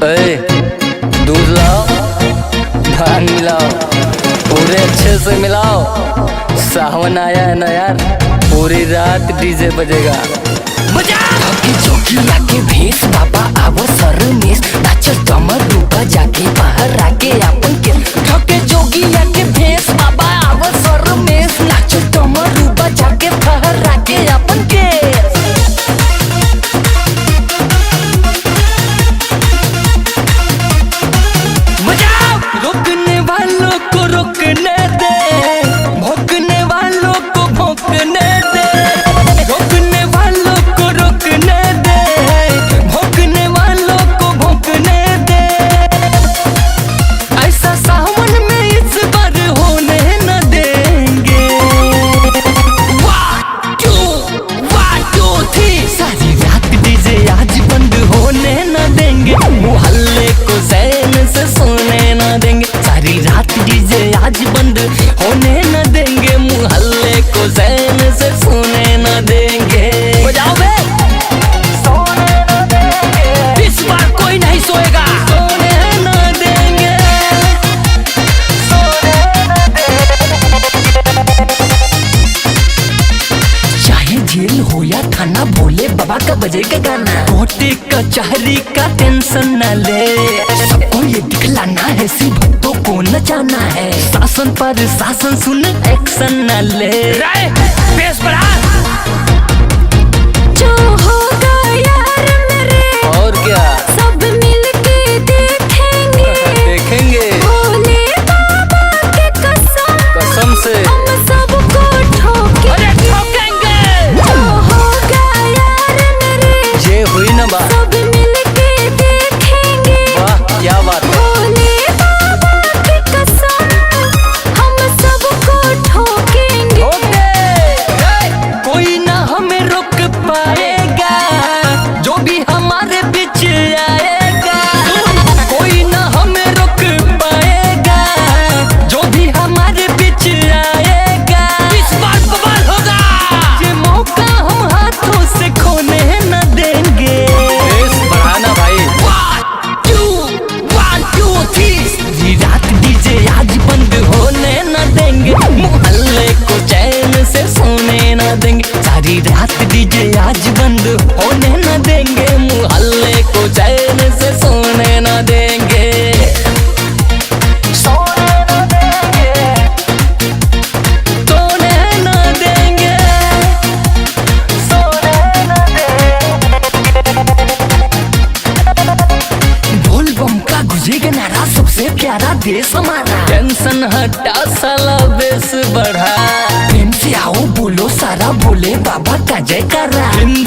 दूध लाओ, भांग मिलाओ, पूरे अच्छे से मिलाओ। सावन आया है ना यार, पूरी रात डीजे बजेगा। जोगिया के भेष बाबा आवो सरमेश, नाचल कमर डूबा जाके बाहर आके अपन के ठके। जोगिया के भेष बाबा आवो सरमेश, नाचल कमर डूबा जाके बाहर आके अपन के। रोकने वालों को रोकने दे, भोंकने वालों को भोंकने दे, रोकने वालों को रोकने दे, भोंकने वालों को भोंकने दे। ऐसा सावन में इस बार होने न देंगे। 1 2 3 सारी रात डीजे आज बंद होने न देंगे, मोहल्ले को चैन से सोने न देंगे। सारी रात डीजे आज बंद होने न देंगे, मोहल्ले को चैन से सोने न देंगे। बजाओ बे, सोने न देंगे, इस बार कोई नहीं सोएगा। सोने न देंगे, सोने न देंगे। चाहे जेल हो या थाना, बोले बाबा का बजेगा गाना। कोर्ट कचहरी का टेंशन न ले, सबको ये दिखलाना है, सिर्फ भक्तों को नचाना है। शासन पर शासन सुन एक्शन न ले। बेस बढ़ा। जो होगा यार मेरे, और क्या सब मिलके देखेंगे। देखेंगे भोले बाबा के कसम, कसम से। हम सबको ठोकेंगे। जो होगा यार मेरे, ये हुई ना बात, सब मिलके देखेंगे। वाह क्या बात है। भोले बाबा के कसम, हम सबको ठोकेंगे। कोई ना हमें रोक पाएगा, जो भी हमारे बीच आएगा। कोई ना हमें रोक पाएगा, जो भी हमारे बीच आएगा। इस बार बवाल होगा। ये मौका हम हाथों से खोने न देंगे। बढ़ाना भाई। 1 2 3 ये रात डीजे आज बंद होने न देंगे, मोहल्ले को चैन से सोने न देंगे। सारी रात डीजे आज बंद होने न देंगे, मोहल्ले को चैन से सोने न देंगे। सोने न देंगे, सोने न देंगे, सोने न देंगे। बोल बम का गुजेगा नारा, सबसे प्यारा देश हमारा। टेंशन हटा साला बेस बढ़ा, प्रेम से आओ बोलो सारा, बोले बाबा का जयकारा। हिंद